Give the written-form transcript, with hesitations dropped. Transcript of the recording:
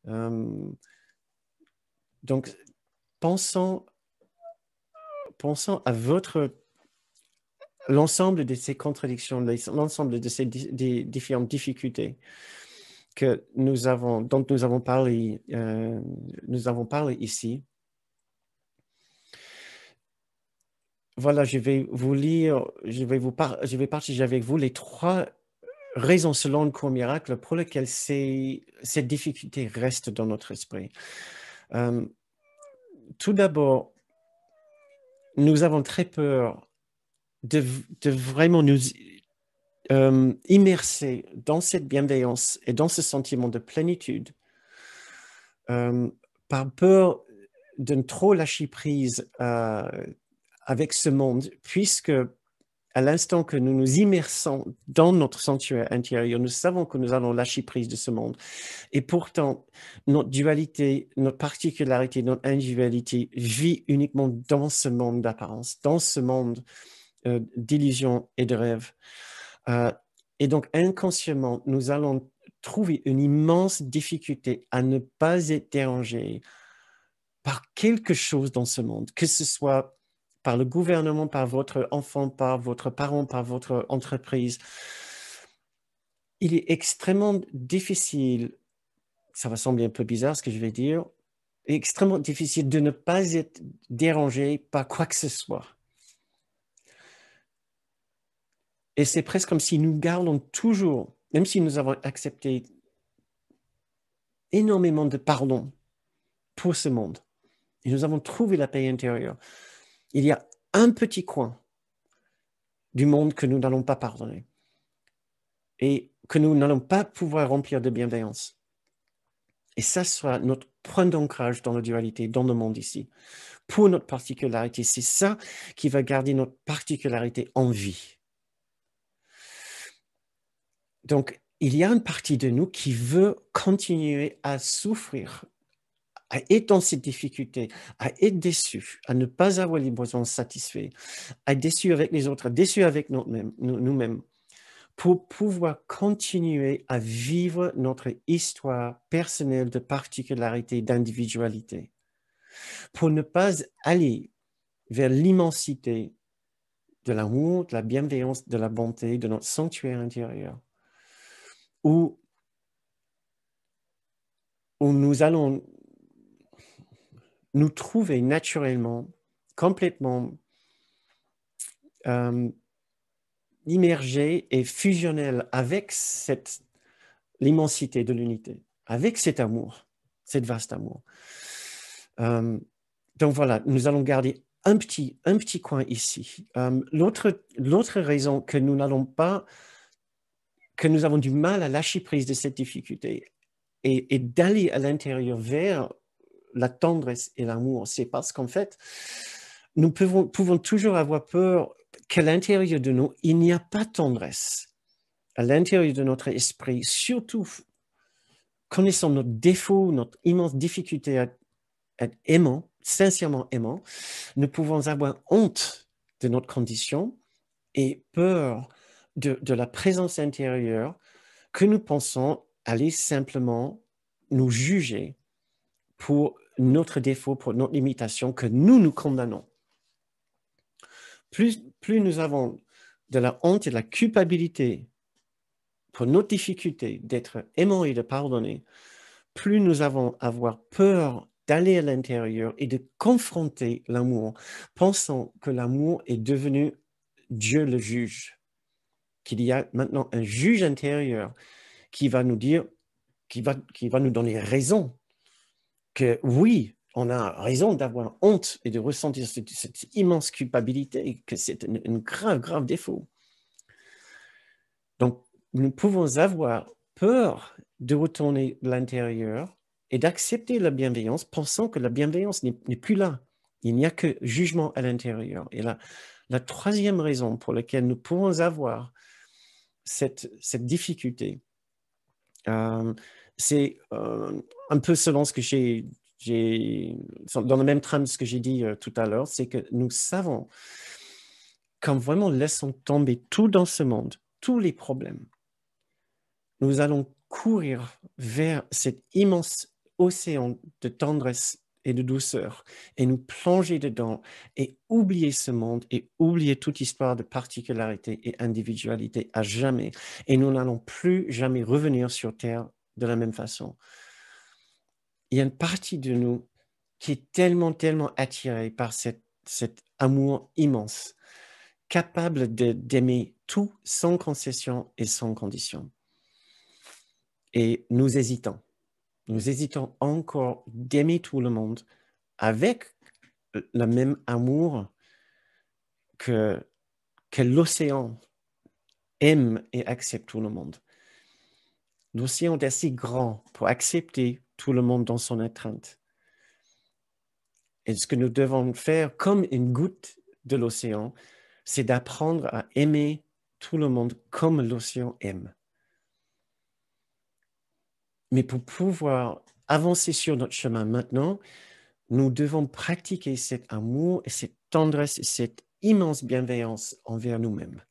Euh, donc, pensons à l'ensemble de ces contradictions, l'ensemble de ces différentes difficultés dont nous avons parlé ici. Voilà, je vais partager avec vous les 3 raisons selon le cours miracle pour lesquelles cette difficulté reste dans notre esprit. Tout d'abord, nous avons très peur de vraiment nous immerser dans cette bienveillance et dans ce sentiment de plénitude, par peur de ne trop lâcher prise avec ce monde, puisque à l'instant que nous nous immersons dans notre sanctuaire intérieur, nous savons que nous allons lâcher prise de ce monde. Et pourtant, notre dualité, notre particularité, notre individualité vit uniquement dans ce monde d'apparence, dans ce monde d'illusions et de rêves. Et donc, inconsciemment, nous allons trouver une immense difficulté à ne pas être dérangés par quelque chose dans ce monde, que ce soit par le gouvernement, par votre enfant, par votre parent, par votre entreprise. Il est extrêmement difficile, ça va sembler un peu bizarre ce que je vais dire, extrêmement difficile de ne pas être dérangé par quoi que ce soit. Et c'est presque comme si nous gardons toujours, même si nous avons accepté énormément de pardon pour ce monde, et nous avons trouvé la paix intérieure, il y a un petit coin du monde que nous n'allons pas pardonner et que nous n'allons pas pouvoir remplir de bienveillance. Et ça sera notre point d'ancrage dans la dualité, dans le monde ici. Pour notre particularité, c'est ça qui va garder notre particularité en vie. Donc, il y a une partie de nous qui veut continuer à souffrir, à être dans cette difficulté, à être déçu, à ne pas avoir les besoins satisfaits, à être déçu avec les autres, déçu avec nous-mêmes, pour pouvoir continuer à vivre notre histoire personnelle de particularité, d'individualité, pour ne pas aller vers l'immensité de l'amour, de la bienveillance, de la bonté, de notre sanctuaire intérieur, où nous allons nous trouver naturellement, complètement immergés et fusionnels avec l'immensité de l'unité, avec cet amour, cet vaste amour. Donc voilà, nous allons garder un petit coin ici. L'autre raison que nous avons du mal à lâcher prise de cette difficulté et d'aller à l'intérieur vers la tendresse et l'amour, c'est parce qu'en fait, nous pouvons toujours avoir peur qu'à l'intérieur de nous, il n'y a pas de tendresse. À l'intérieur de notre esprit, surtout connaissant notre défaut, notre immense difficulté à être aimant, sincèrement aimant, nous pouvons avoir honte de notre condition et peur de la présence intérieure que nous pensons aller simplement nous juger pour notre défaut, pour notre limitation, que nous condamnons. Plus nous avons de la honte et de la culpabilité pour notre difficulté d'être aimant et de pardonner, plus nous allons avoir peur d'aller à l'intérieur et de confronter l'amour, pensant que l'amour est devenu Dieu le juge, qu'il y a maintenant un juge intérieur qui va nous dire, qui va nous donner raison, que oui, on a raison d'avoir honte et de ressentir cette immense culpabilité, et que c'est un grave, grave défaut. Donc, nous pouvons avoir peur de retourner à l'intérieur et d'accepter la bienveillance, pensant que la bienveillance n'est plus là. Il n'y a que jugement à l'intérieur. Et la troisième raison pour laquelle nous pouvons avoir cette difficulté, c'est un peu selon ce que dans le même trame ce que j'ai dit tout à l'heure, c'est que nous savons, quand vraiment laissons tomber tout dans ce monde, tous les problèmes, nous allons courir vers cette immense océan de tendresse et de douceur et nous plonger dedans et oublier ce monde et oublier toute histoire de particularité et individualité à jamais. Et nous n'allons plus jamais revenir sur Terre de la même façon. Il y a une partie de nous qui est tellement, tellement attirée par cet amour immense, capable d'aimer tout sans concession et sans condition. Et nous hésitons. Nous hésitons encore d'aimer tout le monde avec le même amour que l'océan aime et accepte tout le monde. L'océan est assez grand pour accepter tout le monde dans son étreinte. Et ce que nous devons faire, comme une goutte de l'océan, c'est d'apprendre à aimer tout le monde comme l'océan aime. Mais pour pouvoir avancer sur notre chemin maintenant, nous devons pratiquer cet amour et cette tendresse et cette immense bienveillance envers nous-mêmes.